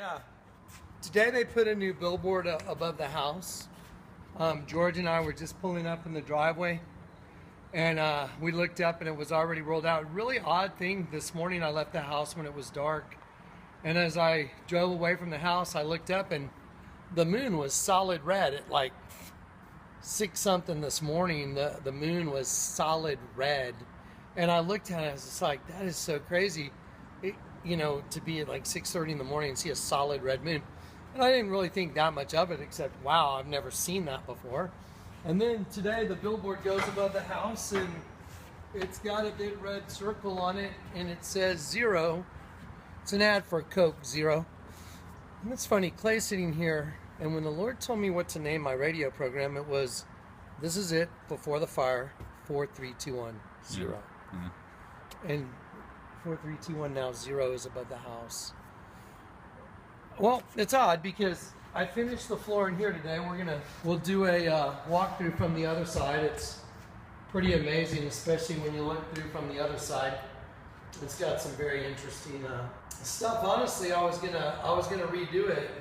Yeah. Today they put a new billboard above the house. George and I were just pulling up in the driveway, and we looked up and it was already rolled out. Really odd thing, this morning I left the house when it was dark, and as I drove away from the house, I looked up and the moon was solid red at like 6 something this morning. The moon was solid red, and I looked at it, I was just like, that is so crazy. To be at like 6:30 in the morning and see a solid red moon. And I didn't really think that much of it, except, wow, I've never seen that before. And then today the billboard goes above the house and it's got a big red circle on it and it says Zero. It's an ad for Coke Zero. And it's funny, Clay's sitting here, and when the Lord told me what to name my radio program, it was, "This is it, before the fire, 4, 3, 2, 1, 0. Mm-hmm. And 4, 3, 2, 1 now, 0 is above the house. Well, it's odd because I finished the floor in here today. We'll do a walkthrough from the other side. It's pretty amazing, especially when you look through from the other side. It's got some very interesting stuff. Honestly, I was gonna redo it,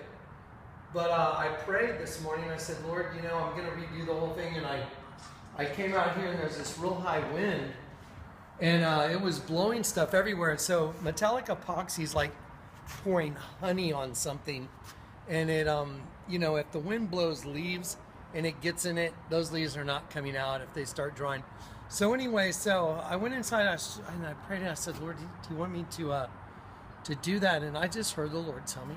but I prayed this morning. I said, Lord, I'm gonna redo the whole thing, and I came out here and there's this real high wind. And it was blowing stuff everywhere. And so metallic epoxy is like pouring honey on something. And it, if the wind blows leaves and it gets in it, those leaves are not coming out if they start drying. So anyway, I went inside and I prayed and I said, Lord, do you want me to do that? And I just heard the Lord tell me,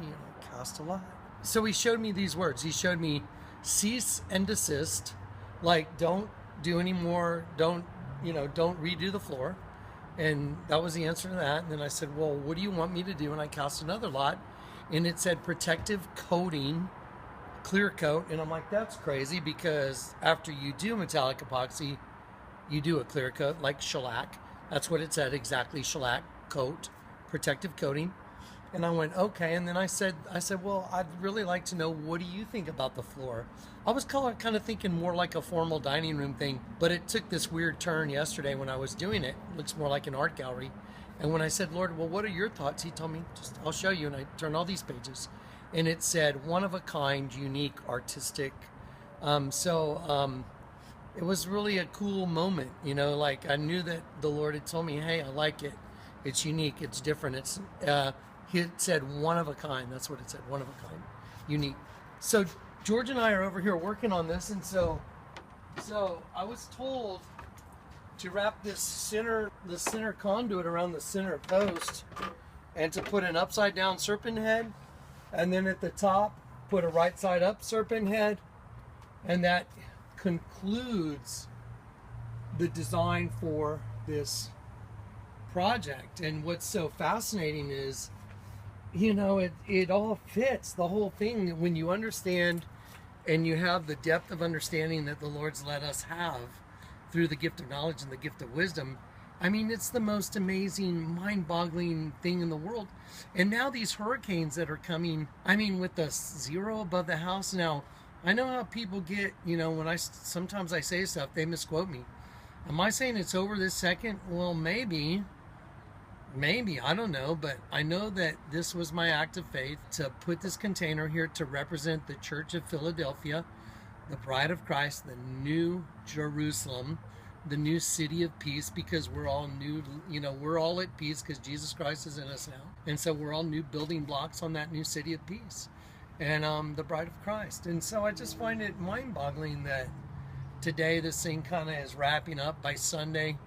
cast a lot. So he showed me these words. He showed me cease and desist. Like, don't do any more, don't redo the floor. And that was the answer to that. And then I said, well, what do you want me to do? And I cast another lot, and it said protective coating, clear coat. And I'm like, that's crazy, because after you do metallic epoxy, you do a clear coat, like shellac. That's what it said, exactly, shellac coat, protective coating. And I went, okay. And then I said, well, I'd really like to know, what do you think about the floor? I was kind of thinking more like a formal dining room thing, but it took this weird turn yesterday when I was doing it. It looks more like an art gallery. And when I said, Lord, well, what are your thoughts? He told me, I'll show you. And I turned all these pages, and it said, one of a kind, unique, artistic. It was really a cool moment, like I knew that the Lord had told me, hey, I like it. It's unique. It's different. It said one of a kind. That's what it said, one of a kind, unique. So George and I are over here working on this, and so I was told to wrap the center conduit around the center post, and to put an upside down serpent head, and then at the top put a right side up serpent head, and that concludes the design for this project. And what's so fascinating is, it all fits, the whole thing, when you understand and you have the depth of understanding that the Lord's let us have through the gift of knowledge and the gift of wisdom. I mean, it's the most amazing, mind-boggling thing in the world. And now these hurricanes that are coming, with the 0 above the house now, I know how people get, when sometimes I say stuff, they misquote me. Am I saying it's over this second? Well, maybe, I don't know, but I know that this was my act of faith to put this container here to represent the Church of Philadelphia, the bride of Christ, the new Jerusalem, the new city of peace, because we're all new, we're all at peace because Jesus Christ is in us now. And so we're all new building blocks on that new city of peace, and the bride of Christ. And so I just find it mind-boggling that today this thing kind of is wrapping up. By Sunday,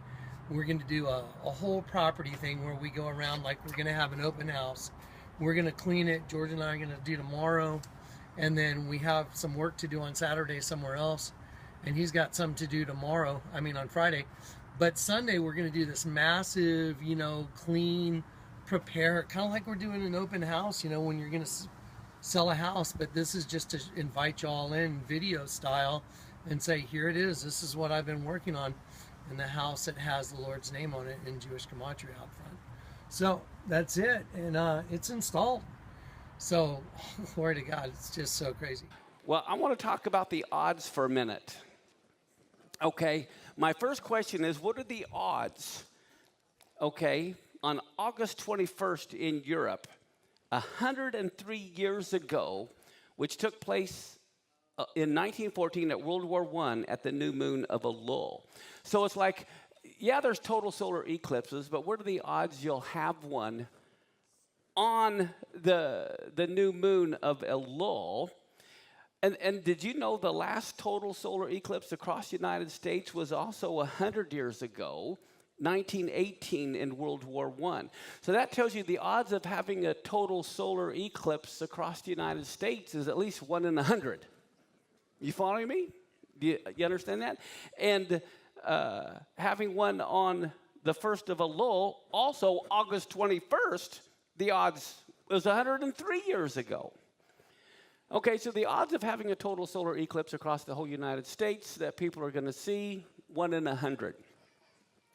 we're going to do a whole property thing where we go around like we're going to have an open house. We're going to clean it. George and I are going to do tomorrow. And then we have some work to do on Saturday somewhere else. And he's got some to do tomorrow, on Friday. But Sunday, we're going to do this massive, clean, prepare, kind of like we're doing an open house, when you're going to sell a house. But this is just to invite y'all in video style and say, here it is. This is what I've been working on. In the house that has the Lord's name on it in Jewish gematria out front. So that's it, and it's installed. So glory to God, it's just so crazy. Well, I want to talk about the odds for a minute. Okay, my first question is, what are the odds, on August 21st in Europe, 103 years ago, which took place in 1914 at World War I at the new moon of Elul. So it's like, yeah, there's total solar eclipses, but what are the odds you'll have one on the new moon of Elul? And did you know the last total solar eclipse across the United States was also 100 years ago, 1918 in World War I. So that tells you the odds of having a total solar eclipse across the United States is at least 1 in 100. You following me? Do you understand that? And having one on the 1st of Elul, also August 21st, the odds was 103 years ago. Okay, so the odds of having a total solar eclipse across the whole United States that people are going to see, 1 in 100.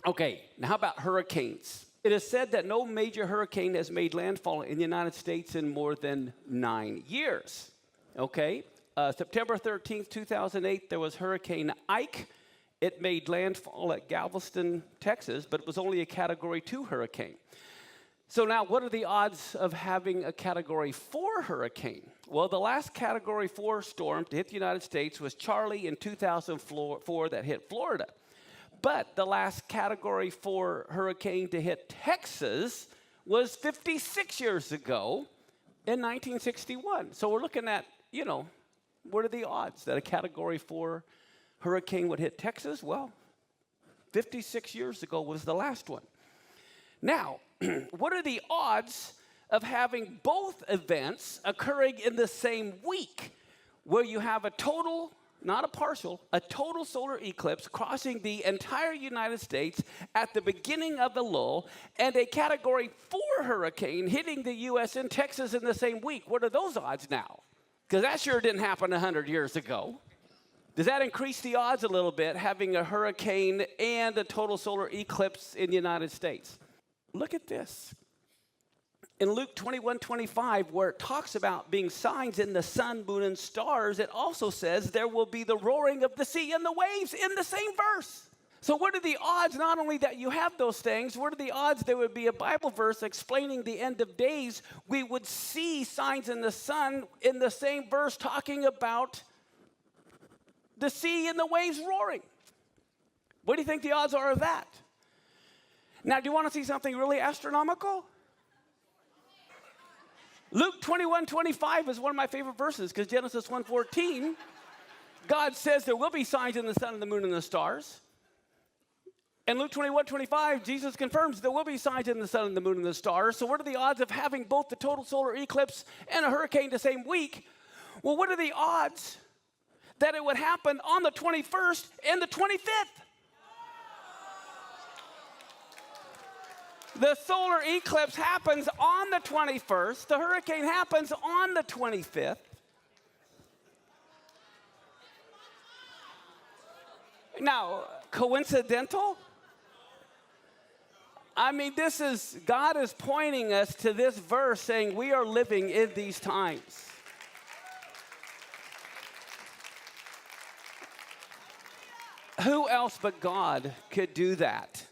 Okay, now how about hurricanes? It is said that no major hurricane has made landfall in the United States in more than 9 years. Okay, September 13th, 2008, there was Hurricane Ike. It made landfall at Galveston, Texas, but it was only a Category 2 hurricane. So now, what are the odds of having a Category 4 hurricane? Well, the last Category 4 storm to hit the United States was Charlie in 2004 that hit Florida. But the last Category 4 hurricane to hit Texas was 56 years ago in 1961. So we're looking at, what are the odds that a Category 4 hurricane would hit Texas? Well, 56 years ago was the last one. Now, what are the odds of having both events occurring in the same week, where you have a total, not a partial, a total solar eclipse crossing the entire United States at the beginning of Elul, and a Category 4 hurricane hitting the U.S. and Texas in the same week? What are those odds now? Because that sure didn't happen 100 years ago. Does that increase the odds a little bit, having a hurricane and a total solar eclipse in the United States? Look at this. In Luke 21:25, where it talks about being signs in the sun, moon, and stars, it also says there will be the roaring of the sea and the waves in the same verse. So what are the odds, not only that you have those things, what are the odds there would be a Bible verse explaining the end of days, we would see signs in the sun in the same verse talking about the sea and the waves roaring? What do you think the odds are of that? Now, do you want to see something really astronomical? Luke 21:25 is one of my favorite verses, because Genesis 1:14, God says there will be signs in the sun and the moon and the stars. And Luke 21:25, Jesus confirms there will be signs in the sun and the moon and the stars. So what are the odds of having both the total solar eclipse and a hurricane the same week? Well, what are the odds that it would happen on the 21st and the 25th? The solar eclipse happens on the 21st. The hurricane happens on the 25th. Now, coincidental? I mean, God is pointing us to this verse saying we are living in these times. Who else but God could do that?